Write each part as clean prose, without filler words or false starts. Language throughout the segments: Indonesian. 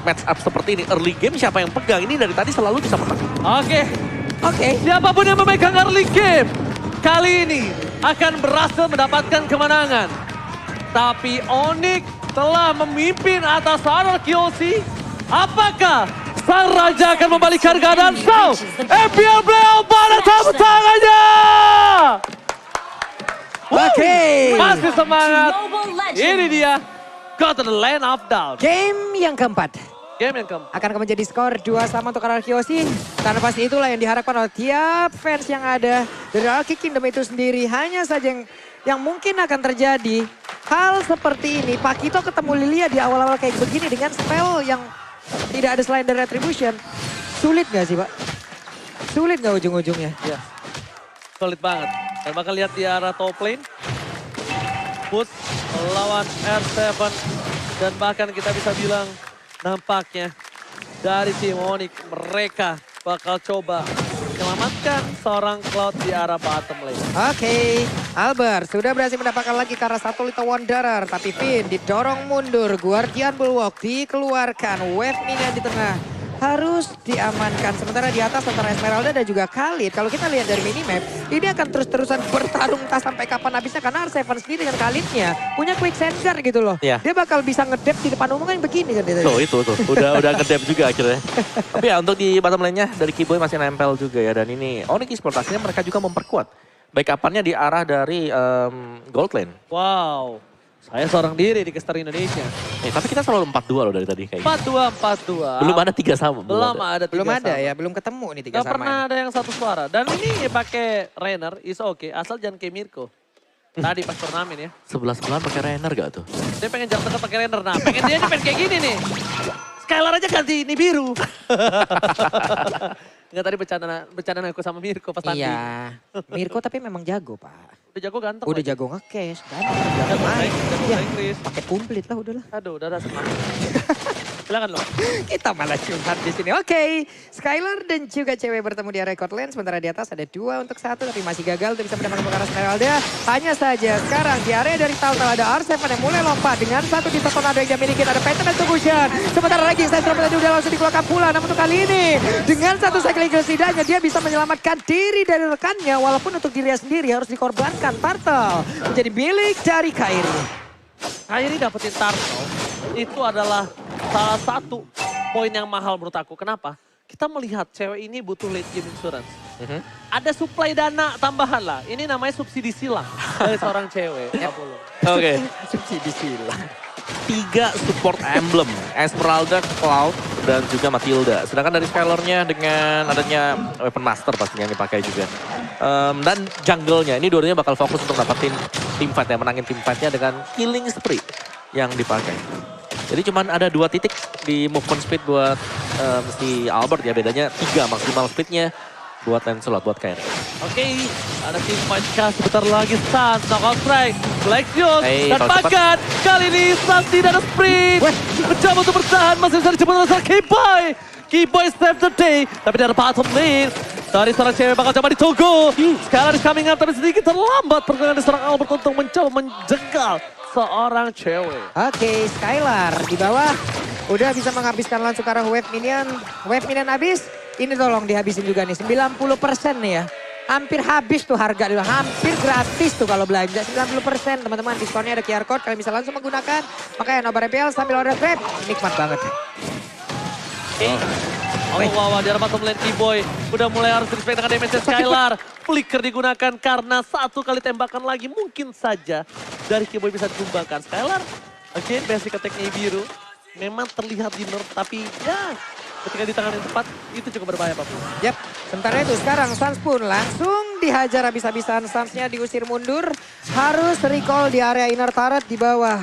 match up seperti ini, early game siapa yang pegang, ini dari tadi selalu bisa menang. Oke, siapapun yang memegang early game, kali ini akan berhasil mendapatkan kemenangan. Tapi Onyx telah memimpin atas RRQC. Apakah sang raja akan membalikkan keadaan? So, FPL Playoff pada tepuk tangannya! Oke. Masih semangat. Ini dia, go to the land of doubt. Game yang keempat. Game yang keempat. Akan menjadi skor 2-1 untuk RRQC. Karena pasti itulah yang diharapkan oleh tiap fans yang ada dari RRQ Kingdom itu sendiri. Hanya saja yang mungkin akan terjadi hal seperti ini. Pak Kito ketemu Lilia di awal-awal kayak begini dengan spell yang tidak ada selain dari Retribution. Sulit gak sih Pak? Sulit gak ujung-ujungnya? Ya, solid banget. Dan bakal lihat di arah top lane. Push melawan R7. Dan bahkan kita bisa bilang nampaknya dari tim Onyx mereka bakal coba menyelamatkan seorang Cloud di arah bottom lane. Oke, Albert sudah berhasil mendapatkan lagi karena satu Little Wanderer. Tapi Finn didorong mundur, Guardian Bulwark dikeluarkan, Wave Minion di tengah harus diamankan. Sementara di atas antara Esmeralda dan juga Khalid. Kalau kita lihat dari minimap, ini akan terus-terusan bertarung entah sampai kapan habisnya. Karena R7 sendiri dengan Khalidnya punya quick sensor gitu loh. Iya. Dia bakal bisa ngedep di depan umum kan begini kan. Dia. Tuh, udah ngedep juga akhirnya. Tapi ya untuk di bottom lane-nya dari Kiboy masih nempel juga ya. Dan ini Onyx Esports akhirnya mereka juga memperkuat backup-nya di arah dari gold lane. Wow, saya seorang diri di Caster Indonesia. Tapi kita selalu 4-2 loh dari tadi kayak gitu. 4-2. Belum ada 3 sama. Belum ada tiga Belum ada sama. ya, belum ketemu nih tiga Gak sama. pernah ada yang satu suara. Dan ini pakai Rainer is okay, asal jangan kayak Mirko. Tadi pas turnamen ya. 11 bulan pakai Rainer gak tuh? Dia pengen jarak dekat pakai Rainer. Nah, pengen dia pengen kayak gini nih. Skylar aja ganti ini biru. Enggak, tadi bercanda aku sama Mirko pas tadi. Iya, Mirko tapi memang jago Pak. Udah jago ganteng. Udah lagi. jago ngekes, Jago jago main. jago Ya, Inggris. pakai kumplit lah udahlah. Aduh, udah rasa semangat. Silakan loh. Kita malah curhat di sini. Oke, Skylar dan juga cewek bertemu di record lane. Sementara di atas ada 2 untuk 1 tapi masih gagal untuk bisa mendapatkan ke arah Esmeralda. Hanya saja sekarang di area dari Taltal ada R7 yang mulai lompat dengan satu di tornado yang dia miliki. Ada Phantom Execution. Sementara lagi Sentral tadi udah langsung dikeluarkan pula. Namun untuk kali ini dengan satu cycling setidaknya dia bisa menyelamatkan diri dari rekannya. Walaupun untuk dirinya sendiri harus dikorbankan. Turtle menjadi milik dari Kairi. Kairi dapetin Turtle itu adalah salah satu poin yang mahal menurut aku. Kenapa? Kita melihat cewek ini butuh late game insurance. Ada suplai dana tambahan lah. Ini namanya subsidi silang dari seorang cewek. Oke. Subsidi silang. 3 support emblem, Esmeralda, Cloud, dan juga Matilda. Sedangkan dari Skylar-nya dengan adanya Weapon Master pastinya yang dipakai juga. Dan jungle-nya, ini dua-duanya bakal fokus untuk dapetin team fight ya, menangin team fight-nya dengan killing spree yang dipakai. Jadi cuman ada 2 titik di movement speed buat si Albert ya, bedanya 3 maksimal speed-nya buat Lancelot, buat Kairi. Oke, ada tim fight kah sebentar lagi. Sans, knockout strike, Lexios, dan kalau Pakat. Kali ini Sans tidak ada sprint. Mencoba untuk bertahan, masih bisa dijemput oleh Kiboy. Kiboy save the day, tapi dari bottom lane. Dari seorang cewek bakal coba ditunggu. Sekarang is coming up, tapi sedikit terlambat pergerakan dari seorang Albert untuk mencoba menjegal seorang cewek. Oke, Skylar di bawah. Udah bisa menghabiskan langsung ke arah Wave Minion. Wave Minion habis. Ini tolong dihabisin juga nih, 90% nih ya. Hampir habis tuh harga, hampir gratis tuh kalau belanja. 90% teman-teman, diskonnya ada QR Code. Kalian bisa langsung menggunakan. Makanya Nobar RPL sambil order Grab, nikmat banget. Wow, di arah bottom lane Kiboy udah mulai harus respect dengan damage Skylar. Flicker digunakan karena 1 kali tembakan lagi mungkin saja dari Kiboy bisa ditumbangkan. Skylar, again basic attack-nya biru. Memang terlihat di nerf, tapi ya ketika di tangan yang tepat itu cukup berbahaya Pak. Yap, sementara itu sekarang Sans pun langsung dihajar habis-habisan. Sansnya diusir mundur, harus recall di area inner turret di bawah.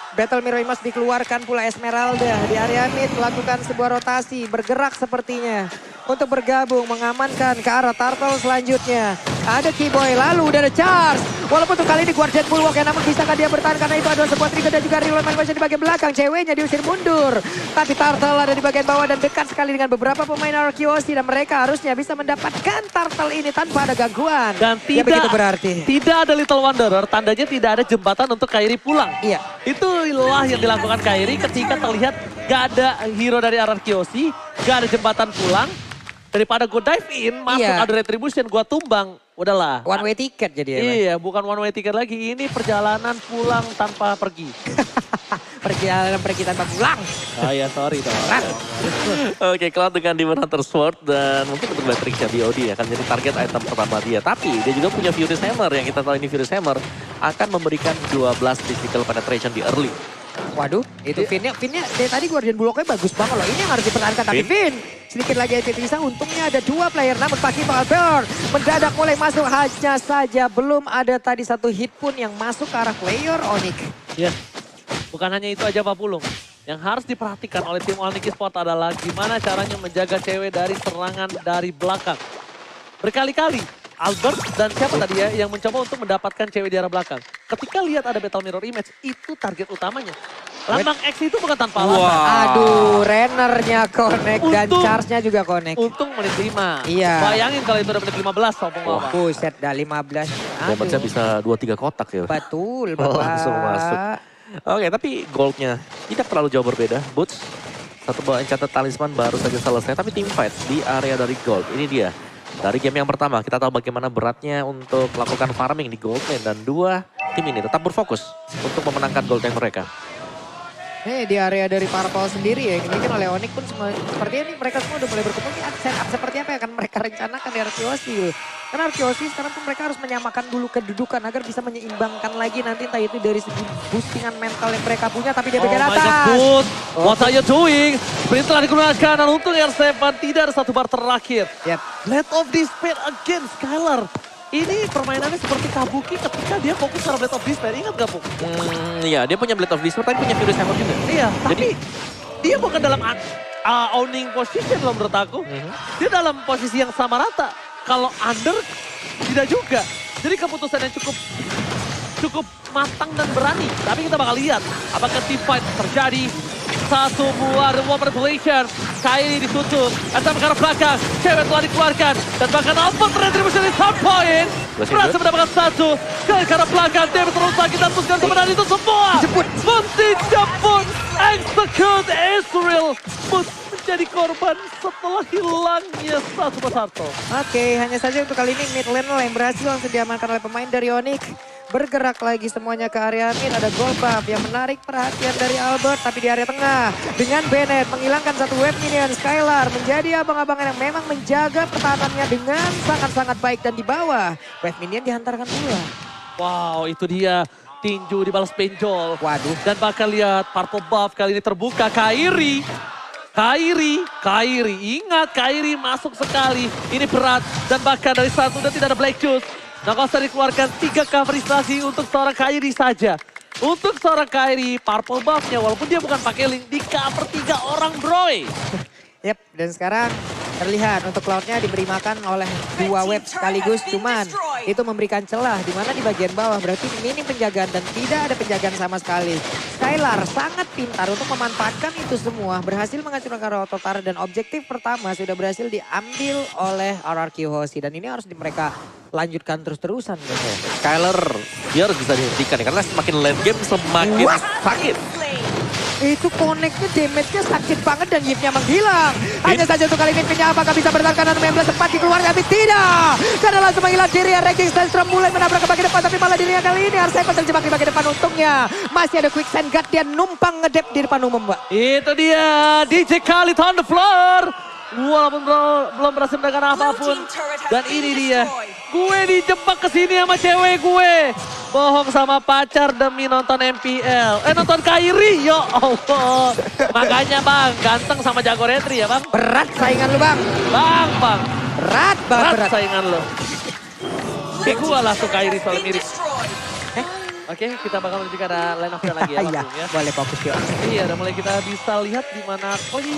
Battle Mirror Image dikeluarkan pula Esmeralda di area mid melakukan sebuah rotasi, bergerak sepertinya untuk bergabung mengamankan ke arah Turtle selanjutnya. Ada Kiboy lalu udah ada charge. Walaupun untuk kali ini Guardian Bulwark ya, namun bisakah dia bertahan karena itu adalah sebuah trigger dan juga reload animation di bagian belakang. Ceweknya diusir mundur. Tapi Turtle ada di bagian bawah dan dekat sekali dengan beberapa pemain RQOC dan mereka harusnya bisa mendapatkan Turtle ini tanpa ada gangguan. Dan Ya, begitu berarti. tidak ada Little Wanderer, tandanya tidak ada jembatan untuk Kairi pulang. Iya. Itulah yang dilakukan Kairi ketika terlihat gak ada hero dari RRQOC, gak ada jembatan pulang. Daripada gue dive in, masuk Iya. ada retribution, gue tumbang. Udahlah. One way ticket jadi ya. Iya, bukan one way ticket lagi. Ini perjalanan pulang tanpa pergi. Perjalanan pergi tanpa pulang. Oh ya, sorry dong. Oke, Cloud dengan Demon Hunter Sword dan mungkin untuk Matrix ya BOD ya akan jadi target item pertama dia. Tapi dia juga punya Furious Hammer yang kita tahu ini Furious Hammer akan memberikan 12 physical penetration di early. Waduh, itu Vinnya dari tadi Guardian Bulwarknya bagus banget loh. Ini yang harus dipertahankan. Tapi Vin, sedikit lagi aja bisa. Untungnya ada 2 player. Namun pasti bakal burn. Mendadak mulai masuk hanya saja. Belum ada tadi satu hit pun yang masuk ke arah player Onyx. Ya, bukan hanya itu aja Pak Pulung. Yang harus diperhatikan oleh tim Onyx Esports adalah gimana caranya menjaga cewek dari serangan dari belakang. Berkali-kali Albert dan siapa tadi ya yang mencoba untuk mendapatkan cewek di arah belakang. Ketika lihat ada Battle Mirror Image, itu target utamanya. Lambang X itu bukan tanpa alasan. Aduh, Rennernya connect dan Untung- charge-nya juga connect. Untung menit 5. Iya. Bayangin kalau itu udah menit 15, sombong apa. Buset, dah 15. Damage-nya bisa 2-3 kotak ya. Betul, Bapak. Langsung masuk. Oke, tapi goldnya tidak terlalu jauh berbeda. Boots, satu encanted talisman baru saja selesai. Tapi team fight di area dari gold. Ini dia. Dari game yang pertama, kita tahu bagaimana beratnya untuk melakukan farming di gold lane. Dan 2 tim ini tetap berfokus untuk memenangkan gold lane mereka. Di area dari Purple sendiri ya, ini kan oleh Onyx pun sepertinya ini mereka semua udah mulai berkumpul. Ini setup seperti apa yang akan mereka rencanakan di RQOC. Karena RQOC sekarang pun mereka harus menyamakan dulu kedudukan agar bisa menyeimbangkan lagi nanti entah itu dari segi boostingan mental yang mereka punya. Tapi dia bagian Oh my God, atas. Boots. What are you doing? Sprint telah digunakan dan untung R7 tidak ada satu bar terakhir. Yep. Blade of Despair again, Skylar. Ini permainannya seperti Kabuki ketika dia fokus ke Blade of Despair. Ingat gak, Bung? Iya, dia punya Blade of Despair tapi punya Furious Hammer juga. Iya, tapi Jadi- dia bukan dalam owning position loh menurut aku. Dia dalam posisi yang sama rata. Kalau under, tidak juga. Jadi keputusan yang cukup matang dan berani. Tapi kita bakal lihat apakah team fight terjadi. Satu buah The War Manipulation. Kairi ditutup. Atau ke arah belakang. Cewek telah dikeluarkan. Dan bahkan Albert retribution di some point. Berhasil mendapatkan satu. Ke arah belakang. David terus lagi dan teruskan kemenangan itu semua. Dijemput. Dijemput. Execute Israel. Menjadi korban setelah hilangnya satu persatu. Oke, hanya saja untuk kali ini mid lane yang berhasil langsung diamankan oleh pemain dari Onyx. Bergerak lagi semuanya ke area mid, ada gold buff yang menarik perhatian dari Albert. Tapi di area tengah dengan Bennett menghilangkan satu wave minion. Skylar menjadi abang-abangan yang memang menjaga pertahanannya dengan sangat-sangat baik. Dan di bawah wave minion dihantarkan pula. Wow, itu dia. Tinju dibalas benjol. Waduh. Dan bahkan lihat purple buff kali ini terbuka. Kairi. Ingat Kairi masuk sekali. Ini berat. Dan bahkan dari satu dan tidak ada Black Juice. Nakosa dikeluarkan 3 coverisasi untuk seorang Kairi saja. Untuk seorang Kairi, purple buffnya walaupun dia bukan pakai link, di cover 3 orang Broy. Yap, dan sekarang terlihat untuk Cloud-nya diberi makan oleh 2 wave sekaligus. Cuman itu memberikan celah di mana di bagian bawah berarti minim penjagaan dan tidak ada penjagaan sama sekali. Skylar sangat pintar untuk memanfaatkan itu semua. Berhasil menghancurkan Rototara dan objektif pertama sudah berhasil diambil oleh RRQ Hoshi. Dan ini harus mereka lanjutkan terus-terusan. Skylar, dia harus bisa dihentikan ya, karena semakin late game semakin sakit. Itu connect-nya, damage-nya sakit banget dan hit-nya menghilang. Hanya saja untuk kali ini Pinnya apakah bisa bertahan kanan 19 sempat dikeluarkan tapi tidak. Karena langsung menghilang diri ya, Ranking Stylestrom mulai menabrak ke bagian depan tapi malah dirinya kali ini Arseven terjebak di bagian depan. Untungnya masih ada Quicksand Guard, dia numpang ngedep di depan umum, Mbak. Itu dia DJ Khalid on the floor. Walaupun belum berhasil mendapatkan apapun. Dan ini dia. Gue dijebak kesini sama cewek gue. Bohong sama pacar demi nonton MPL. Nonton Kairi, ya Allah. Makanya bang, ganteng sama jago retri ya bang. Berat saingan lu, Bang. Bang. Berat banget, berat. Saingan lo. Kayak gue langsung Kairi soal mirip. Oke, kita bakal lebih ke arah line of lagi ya Iya, langsung ya. boleh fokus yuk. Iya, dan mulai kita bisa lihat di mana Koi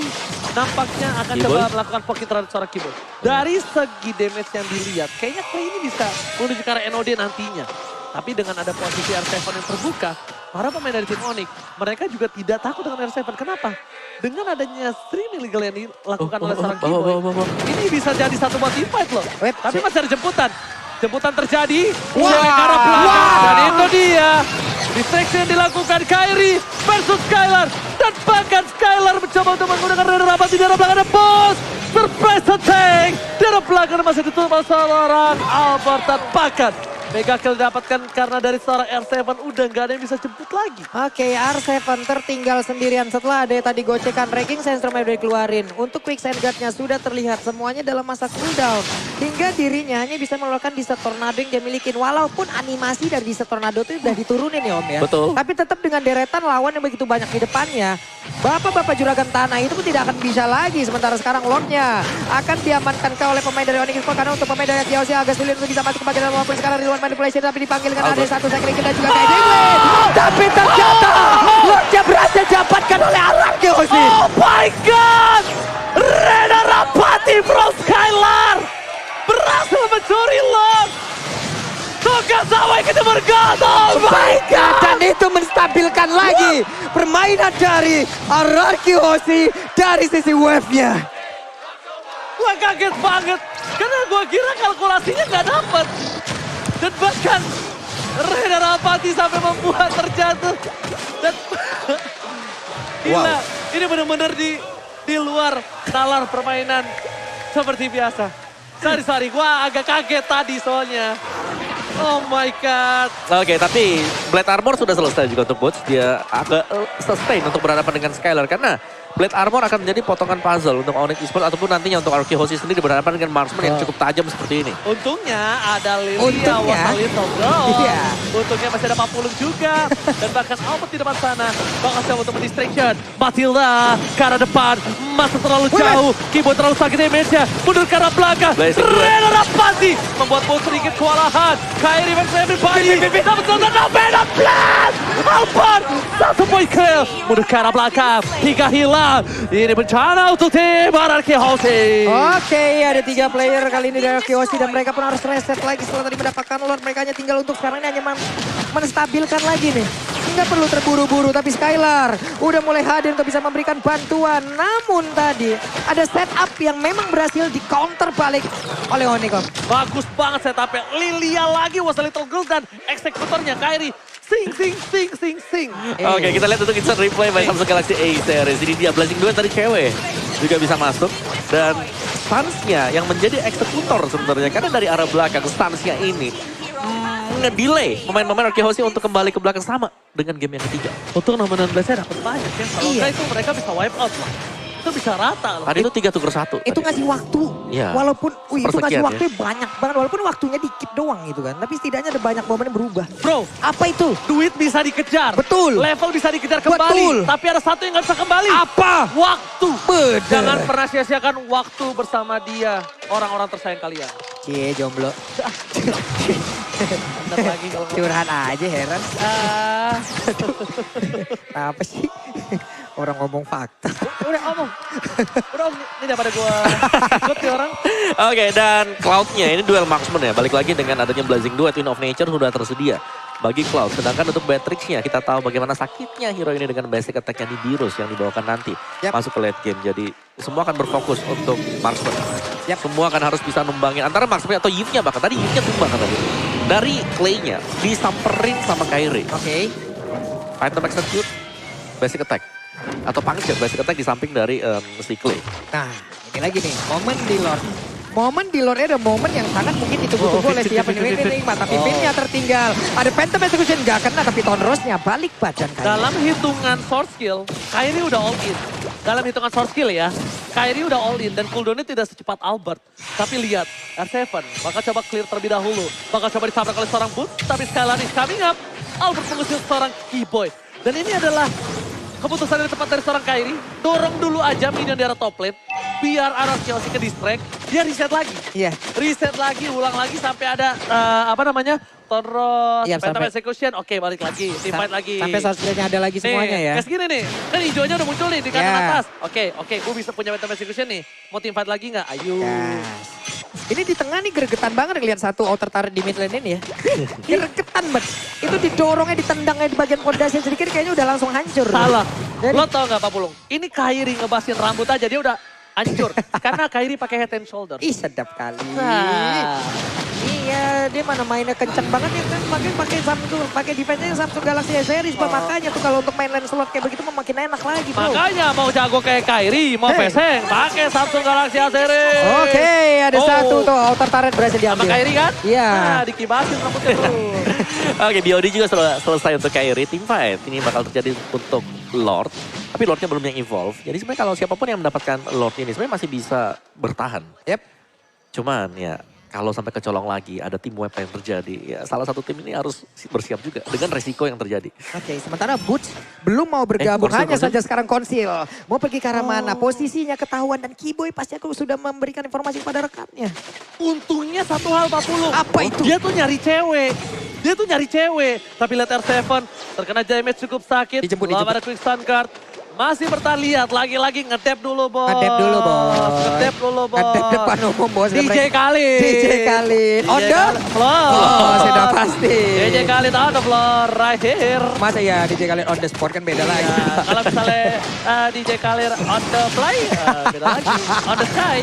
nampaknya akan Keyboard. coba melakukan poking terhadap seorang keyboard. Dari segi damage yang dilihat, kayaknya Koi ini bisa menuju ke arah NOD nantinya. Tapi dengan ada posisi R7 yang terbuka, para pemain dari tim Onyx, mereka juga tidak takut dengan R7. Kenapa? Dengan adanya stream illegal yang dilakukan oleh seorang Keyboy, ini bisa jadi satu buat invite loh. Tapi masih ada jemputan. Jemputan terjadi oleh arah belakang. Dan itu dia. Distraction yang dilakukan Kairi versus Skylar. Dan bahkan Skylar mencoba untuk menggunakan radar rapat di daerah belakang bos. Surprise attack. Di daerah belakang masih ditutup oleh seorang Albert. Dan bahkan mega kill didapatkan karena dari seorang R7 udah nggak ada yang bisa jemput lagi. Oke, R7 tertinggal sendirian setelah ada tadi gocekan ranking Sandstorm yang udah dikeluarin. Untuk quick sand guard-nya sudah terlihat semuanya dalam masa cooldown. Hingga dirinya hanya bisa mengeluarkan Desert Tornado yang dia milikin. Walaupun animasi dari Desert Tornado itu udah diturunin ya Om ya. Betul. Tapi tetap dengan deretan lawan yang begitu banyak di depannya. Bapak-bapak juragan tanah itu pun tidak akan bisa lagi. Sementara sekarang Lordnya akan diamankan oleh pemain dari Onyx Esports. Karena untuk pemain dari Kiyoshi agak sulit untuk bisa mati kembali dalam walaupun sekarang di luar manipulation. Tapi dipanggil karena ada satu second dan juga kayak tapi ternyata Lordnya berhasil didapatkan oleh Aram Kiyoshi. Oh my god! Rena Rapati from Skylar berhasil mencuri Lord. Tokasawa kita bergata. Oh my god! Dan itu menstabilkan lagi permainan dari Aram Kiyoshi dari sisi wave-nya. Gue kaget banget karena gue kira kalkulasinya nggak dapet. Dan bahkan Rena Rapati sampai membuat terjatuh. Dan gila, ini benar-benar di luar nalar permainan seperti biasa. Sorry, gue agak kaget tadi soalnya. Oh my god. Oke, tapi Blade Armor sudah selesai juga untuk Boots. Dia agak sustain untuk berhadapan dengan Skylar. Karena Blade Armor akan menjadi potongan puzzle untuk Onyx Esports ataupun nantinya untuk RQ Hoshi sendiri berhadapan dengan marksman yang cukup tajam seperti ini. Untungnya ada Lilia was a little girl. Iya. Untungnya masih ada Papulung juga. Dan bahkan Albert di depan sana. Bakal coba untuk mendistraction. Matilda ke arah depan. Masuk terlalu jauh. Keyboard terlalu sakit damage-nya. Mundur ke arah belakang. Rena Rapati membuat Boots sedikit kewalahan. Kairi back to everybody. Dapat selesai. No better blast. Albert. Satu point kill. Mundur ke arah belakang. Hingga hilang. Ini bencana untuk tim RQ Hoshi. Oke, ada 3 player kali ini dari RQ Hoshi dan mereka pun harus reset lagi setelah tadi mendapatkan Lord. Mereka hanya tinggal untuk sekarang ini hanya menstabilkan lagi nih. Nggak perlu terburu-buru, tapi Skylar udah mulai hadir untuk bisa memberikan bantuan. Namun tadi ada setup yang memang berhasil di counter balik oleh Onyx. Bagus banget setupnya. Lilia lagi was a little girl dan eksekutornya Kairi. Sing. Oke, kita lihat untuk instant replay by Samsung Galaxy A series. Ini dia Blazing Duet tadi cewek juga bisa masuk. Dan stance-nya yang menjadi eksekutor sebenarnya. Karena dari arah belakang stance-nya ini nge-delay pemain-pemain RQ Hoshi untuk kembali ke belakang sama dengan game yang ketiga. Untuk nominal blast-nya dapat banyak ya. Kalau enggak itu mereka bisa wipe out lah. Itu bisa rata loh. Tadi itu 3-1. Itu ngasih waktu. Iya. Walaupun itu ngasih Persekian, waktu banyak banget. Walaupun waktunya dikit doang gitu kan. Tapi setidaknya ada banyak momen yang berubah. Bro, Apa itu? duit bisa dikejar. Betul. Level bisa dikejar kembali. Betul. Tapi ada satu yang nggak bisa kembali. Apa? Waktu. Bener. Jangan pernah sia-siakan waktu bersama dia. Orang-orang tersayang kalian. Cie, jomblo. Bentar lagi kalau Curhat aja heran. Ah, Apa sih? Orang ngomong fakta. udah om. Ini daripada gue ikut ya orang. Oke, dan Cloud-nya ini duel marksman ya. Balik lagi dengan adanya Blazing Duet, Twin of Nature sudah tersedia bagi Cloud. Sedangkan untuk Beatrix-nya kita tahu bagaimana sakitnya hero ini dengan basic attack-nya di Virus yang dibawakan nanti. Masuk ke late game. Jadi semua akan berfokus untuk marksman. Semua akan harus bisa numbangin antara marksman atau Yip-nya bahkan. Tadi Yip-nya tumbang kan tadi. Dari Clay-nya disamperin sama Kairi. Oke. Item execute, basic attack. Atau punch basic attack di samping dari si Clay. Nah, ini lagi nih, momen di Lord. Momen di Lord ada momen yang sangat mungkin ditunggu-tunggu oleh siapa nih. Mata pimpinnya tertinggal. Ada Phantom Execution nggak kena, tapi Tonrosnya balik badan Kairi. Dalam hitungan source skill, Kairi udah all in. Dalam hitungan source skill ya, Kairi udah all in dan cooldownnya tidak secepat Albert. Tapi lihat, R7 bakal coba clear terlebih dahulu. Bakal coba disabrak oleh seorang Boots, tapi Skylar is coming up. Albert mengusir seorang Keyboy. Dan ini adalah keputusan yang tepat dari seorang Kairi. Dorong dulu aja minion di arah top lane. Biar arah Kiyoshi ke distract. Dia reset lagi. Iya. Reset lagi, ulang lagi sampai ada Tonros, Iya, Phantom sampai- Execution. Oke, balik lagi, team fight lagi. Sampai source-nya ada lagi semuanya ya. Kayak segini nih, kan hijaunya udah muncul nih di kanan Ya. atas. Oke, gue bisa punya Phantom Execution nih. Mau team fight lagi nggak? Ayo. Gas. Ini di tengah nih gregetan banget ngeliat satu outer turret di mid lane ini ya. Gregetan banget. Itu didorongnya, ditendangnya di bagian pondasi sedikit kayaknya udah langsung hancur. Salah. Jadi- Lo tau gak Pak Pulung? Ini Kairi ngebasin rambut aja dia udah hancur. Karena Kairi pakai head and shoulder. Ih sedap kali. Nah. Iya, dia mana mainnya kenceng banget ya kan, makanya pakai Samsung, pakai defense-nya Samsung Galaxy S series, Pak. Makanya tuh kalau untuk main lane slot kayak begitu mah makin enak lagi, bro. Makanya mau jago kayak Kairi, mau Hey. peseng, pakai Samsung Galaxy A series. Oke, ada Oh. satu tuh outer turret berhasil Sama diambil. Kairi kan? Iya. Nah, dikibasin rambutnya tuh. Oke, BOD juga selesai untuk Kairi. Team fight ini bakal terjadi untuk Lord. Tapi Lordnya belum yang evolve. Jadi sebenarnya kalau siapapun yang mendapatkan Lord ini sebenarnya masih bisa bertahan. Yep. Cuman ya kalau sampai kecolong lagi ada tim wipe yang terjadi. Ya salah satu tim ini harus bersiap juga dengan resiko yang terjadi. Oke, sementara Butch belum mau bergabung, Konsil, hanya Konsil. saja sekarang Konsil. Mau pergi ke arah mana, posisinya ketahuan dan Kiboy pasti aku sudah memberikan informasi kepada rekannya. Untungnya satu hal Pak Pulung. Apa itu? Dia tuh nyari cewek. Dia tuh nyari cewek. Tapi lihat R7 terkena damage cukup sakit. Dijemput, Belum dijemput. ada quick stun guard. Masih bertahan, lihat lagi-lagi ngedep dulu bos. Ngedep dulu, bos. Ngedep dulu bos. Ngedep depan umum, bos. DJ Khalid. DJ Khalid. On the floor. Oh, sudah pasti. DJ Khalid on the floor right here. Masa ya DJ Khalid on the spot kan beda lagi. Ya, kalau misalnya DJ Khalid on the fly, beda lagi. On the sky.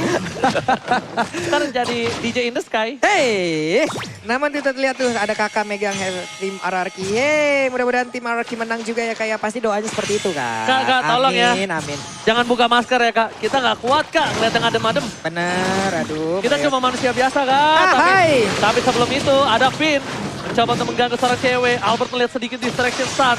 Ntar jadi DJ in the sky. Hey, namun kita lihat tuh ada kakak megang tim RRQ. Hey, mudah-mudahan tim RRQ menang juga ya, kayak pasti doanya seperti itu kan. Kak, tolong ya. Amin, amin. Jangan buka masker ya kak. Kita nggak kuat kak ngeliat yang adem-adem. Bener, aduh. Kita Mayor. cuma manusia biasa kak. hai. Tapi sebelum itu ada Finn. Mencoba untuk mengganggu seorang cewek. Albert melihat sedikit distraction Sans.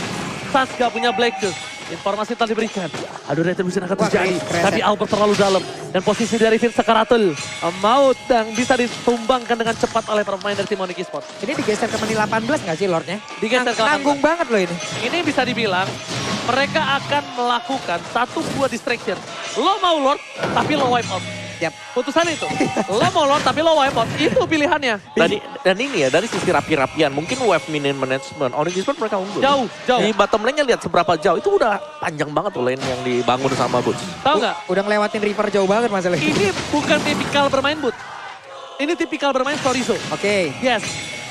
Sans gak punya Black Juice. Informasi telah diberikan. Aduh, retribution akan Wah, terjadi. keren. Tapi Albert terlalu dalam. Dan posisi dari Finn sekaratul. Maut yang bisa ditumbangkan dengan cepat oleh pemain dari tim Onyx Esports. Ini digeser ke menit 18 nggak sih Lordnya? Digeser ke 18. Nanggung banget loh ini. Ini bisa dibilang mereka akan melakukan satu buah distraction. Lo mau Lord, tapi lo wipe out. Yap. Putusan itu. Lo mau Lord, tapi lo wipe out. Itu pilihannya. Dan ini ya dari sisi rapi-rapian mungkin wave minion management Onyx Esports mereka unggul. Jauh. Di bottom lane-nya lihat seberapa jauh itu udah panjang banget tuh lane yang dibangun sama Butch. Tahu nggak? Udah ngelewatin river jauh banget masalahnya. Ini bukan tipikal bermain boot. Ini tipikal bermain Chorizo. Oke. Yes.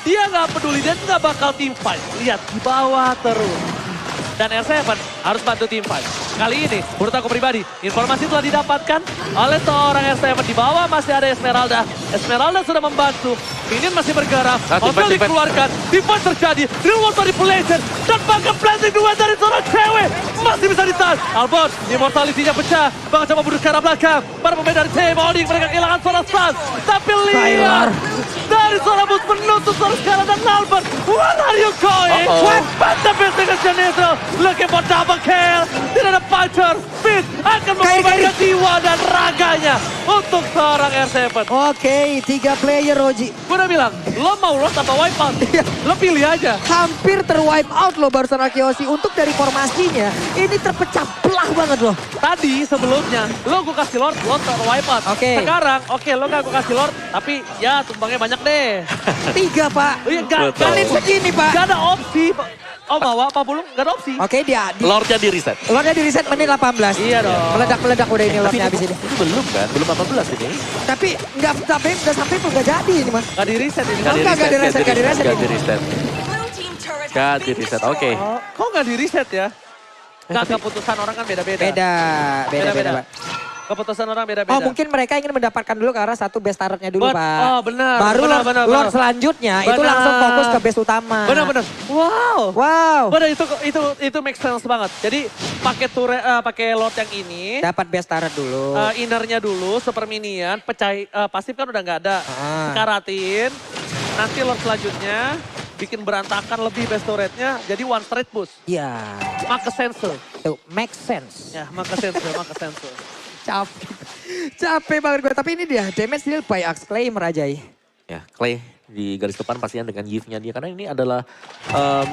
Dia nggak peduli dan nggak bakal team fight. Lihat di bawah terus. Dan R7 harus bantu tim fight. Kali ini, menurut aku pribadi, informasi telah didapatkan oleh seorang R7. Di bawah masih ada Esmeralda. Esmeralda sudah membantu. Minion masih bergerak. Nah, tim Hotel fight. dikeluarkan. Tim fight terjadi. Real world manipulation. Dan bahkan planting dua dari seorang cewek. Masih bisa ditahan. Albert, immortality-nya pecah. Bahkan coba bunuh ke arah belakang. Para pemain dari tim Onyx mereka kehilangan seorang Sans. Tapi lihat. Dari seorang bus menutup seorang sekarang dan Albert. Where are you going? Uh-oh. What the investigation Israel? Looking for double kill. Tidak ada puncher. Finn akan mengorbankan jiwa dan raganya untuk seorang R7. Oke, 3 player Roji. Gue udah bilang, lo mau loss apa wipe out? Lo pilih aja. Hampir terwipe out loh barusan Akiosi. Untuk dari formasinya, ini terpecah belah banget loh. Tadi sebelumnya, lo gue kasih Lord, lo wipe out. Oke. Sekarang, oke lo gak gue kasih Lord, tapi ya tumbangnya banyak deh. 3 Pak. Oh iya, gak, Betul. Kalian segini Pak. gak ada opsi. Oh bawa, Pak Bulung gak ada opsi. Oke, dia Lordnya di reset. Lordnya di reset menit 18. Iya dong. Meledak-meledak udah ini Lordnya habis ini. Ini belum kan? Belum 18 ini. Tapi nggak sampai pun nggak jadi ini mah. Gak di reset ini. Nggak di reset, nggak di reset. Nggak di reset. Nggak di reset, oke. Oh, kok gak di reset ya? Gak, keputusan orang kan beda-beda. Beda. Pak. Keputusan orang beda-beda. Oh mungkin mereka ingin mendapatkan dulu ke arah satu base turretnya dulu Pak. Oh benar. Baru benar, Lord, benar, Lord benar. selanjutnya itu Benar. langsung fokus ke base utama. Benar-benar. Wow. Wow. Benar itu make sense banget. Jadi pakai turret, pakai Lord yang ini. Dapat base turret dulu. Innernya dulu, super minion, pasif kan udah nggak ada. Ah. Sekaratin, nanti Lord selanjutnya bikin berantakan lebih base turretnya, jadi one straight boost. Iya. Maka sensor. Tuh, make sense. Ya, maka sensor. Capek banget gue. Tapi ini dia, damage deal by Axe Clay merajai. Ya, Clay di garis depan pastinya dengan Yves-nya dia. Karena ini adalah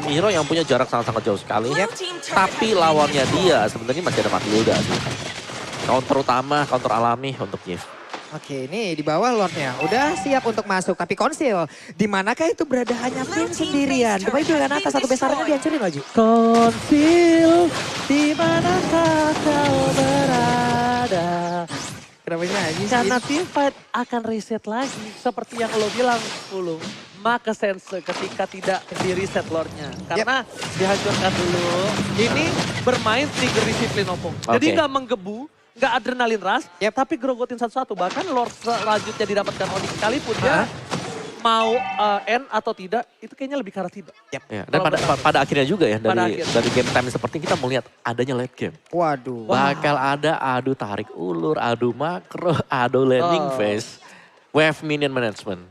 hero yang punya jarak sangat-sangat jauh sekali. Tapi lawannya dia sebenarnya masih ada Matilda sih. Counter utama, counter alami untuk Yves. Oke, ini di bawah Lordnya. Udah siap untuk masuk. Tapi Konsil, di manakah itu berada hanya Finn sendirian? Coba itu dengan atas satu besarnya dihancurin lagi. Konsil, di manakah kau berada? Kenapa nyanyi sih? Karena teamfight akan reset lagi. Seperti yang lo bilang, Pulung. Maka sense ketika tidak di reset lore-nya. Karena dihancurkan dulu. Ini bermain trigger disiplin Opung. Jadi Oke. nggak menggebu, nggak adrenalin rush. Tapi grogotin satu-satu. Bahkan lore selanjutnya didapatkan Onyx sekalipun dia mau end atau tidak, itu kayaknya lebih ke arah tidak. Ya, dan pada akhirnya juga ya, dari game time seperti kita melihat adanya late game. Waduh. Bakal ada adu tarik ulur, adu makro, adu landing phase, wave minion management.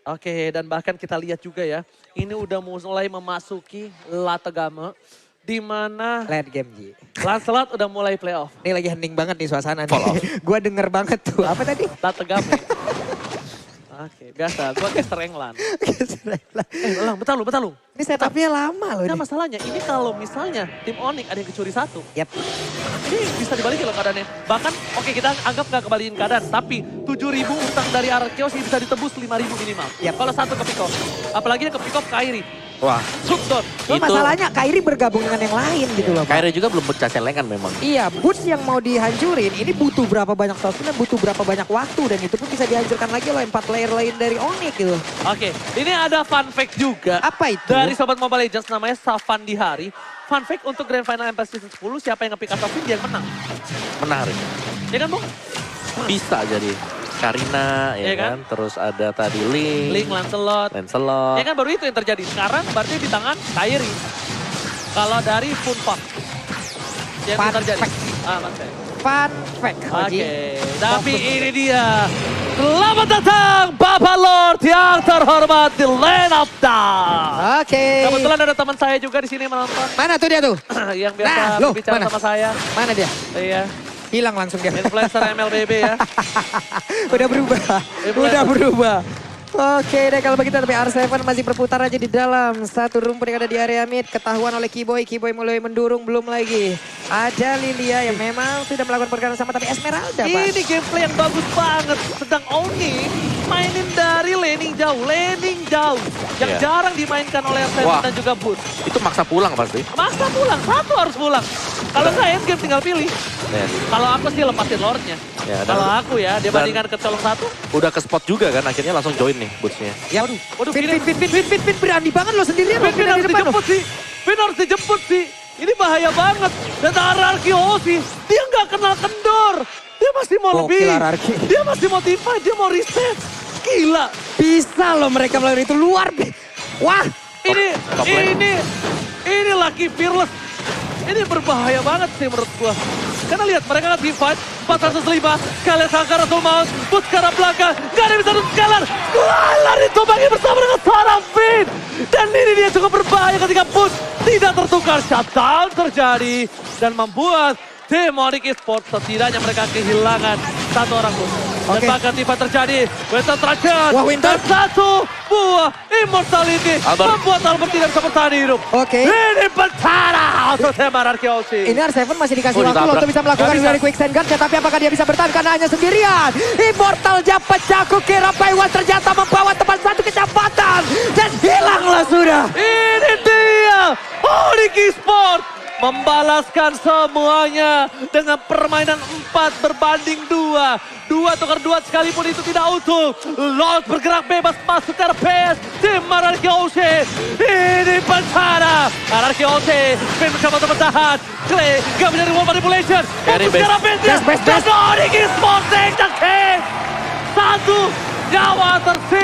Oke, dan bahkan kita lihat juga ya, ini udah mulai memasuki Lategame, di mana Late game, Ji. Lancelot udah mulai playoff. Ini lagi hening banget nih suasana Fall off. nih. Gue denger banget tuh. Apa tadi? Lategame. Oke, biasa. Gua caster England. Lang, betul lu. Ini setupnya lama loh Nah ini. masalahnya, ini kalau misalnya tim Onyx ada yang kecuri satu, Yap. ini bisa dibalikin loh keadaannya. Bahkan, oke kita anggap nggak kebalikin keadaan, tapi 7.000 utang dari Arkeos ini bisa ditebus 5.000 minimal. Yap. Kalau satu ke pick off. Apalagi yang ke pick off Kairi. Wah, Subdon. Cuma masalahnya Kairi bergabung dengan yang lain gitu loh, Pak. Kairi juga belum pecah celengan memang. Iya, boots yang mau dihancurin ini butuh berapa banyak sosmed dan butuh berapa banyak waktu. Dan itu pun bisa dihancurkan lagi oleh 4 player lain dari Onyx gitu. Oke, ini ada fun fact juga. Apa itu? Dari Sobat Mobile Legends namanya Safan Dihari. Fun fact untuk Grand Final MPL Season 10, siapa yang nge-pick Assassin dia yang menang. Menarik. Ya kan Bung? Bisa jadi. Karina, Iya ya kan? kan? Terus ada tadi Link, Link, Lancelot. Lancelot. Ya kan baru itu yang terjadi. Sekarang berarti di tangan Kairi. Kalau dari Funpak. Yang Fun terjadi. fact. Mas saya. Fun fact. Oke, tapi ini dia. Selamat datang Bapak Lord yang terhormat di Land of Dawn. Oke. Kebetulan ada teman saya juga di sini menonton. Mana tuh dia tuh? Yang biasa Nah, loh, berbicara mana? sama saya. Mana dia? Iya, Hilang langsung dia. influencer MLBB ya. Udah berubah. Udah berubah. Oke deh kalau begitu tapi R7 masih berputar aja di dalam satu rumput yang ada di area mid. Ketahuan oleh Kiboy mulai mendurung belum lagi. Ada Lilia yang memang sudah melakukan pergerakan sama tapi Esmeralda Pak. Ini gameplay yang bagus banget. Sedang Oni mainin dari laning jauh. Yang Iya. jarang dimainkan oleh R7 Wah. dan juga Boots. Itu maksa pulang pasti. Maksa pulang, satu harus pulang. Kalau saya game tinggal pilih. Ya. Kalau aku sih lepasin lordnya. Ya, dan- Kalau aku ya, dia bandingkan ke colong satu. Udah ke spot juga kan, akhirnya langsung join nih bootsnya. Ya. Waduh, Fin, gini. Fin, berani banget lo sendirian. lo, Vin Fin, harus di depan lo. dijemput sih. Vin harus dijemput sih. Ini bahaya banget. Dan RRQ sih, dia nggak kenal kendor. Dia masih mau Gokil lebih. RRQ. Dia masih mau teamfight, dia mau reset. Gila. Bisa loh mereka melakukan itu luar. Wah. Top lane. Ini Lucky Fearless. Ini berbahaya banget sih menurut gua. Karena lihat mereka nggak teamfight. 405. Kalian sangka Rasul Maut. Boots ke arah belakang. Gak ada yang bisa Scalar. Lari tumbangi bersama dengan seorang Vin. Dan ini dia cukup berbahaya ketika Boots tidak tertukar. Shutdown terjadi. Dan membuat tim Onyx Esports setidaknya mereka kehilangan satu orang Boots. Dan Oke. bahkan tiba terjadi. Winter terakhir. Wah, Winter. Dan satu buah Immortality. Albert. Membuat Albert tidak bisa bertahan hidup. Oke. Ini Pentara untuk tim RRQ. Ini R7 masih dikasih Oh, waktu ditabrak. untuk bisa melakukan Gak bisa. dari quick send guard. Tapi apakah dia bisa bertahan karena hanya sendirian. Immortal pecah kukira Paiwan ternyata membawa teman satu kecepatan. Dan hilanglah sudah. Ini dia Onyx Esports membalaskan semuanya dengan permainan 4 berbanding 2. 2 tukar 2 sekalipun itu tidak utuh. Lost bergerak bebas masuk ke arah PS. Tim RRQ OC. Ini Pentara. RRQ OC. Vin mencoba untuk bertahan. Clay gak bisa di wall manipulation. Carry Fokus ke arah base. base-nya. Base. Dan Onyx Esports take the king. Satu nyawa tersisa.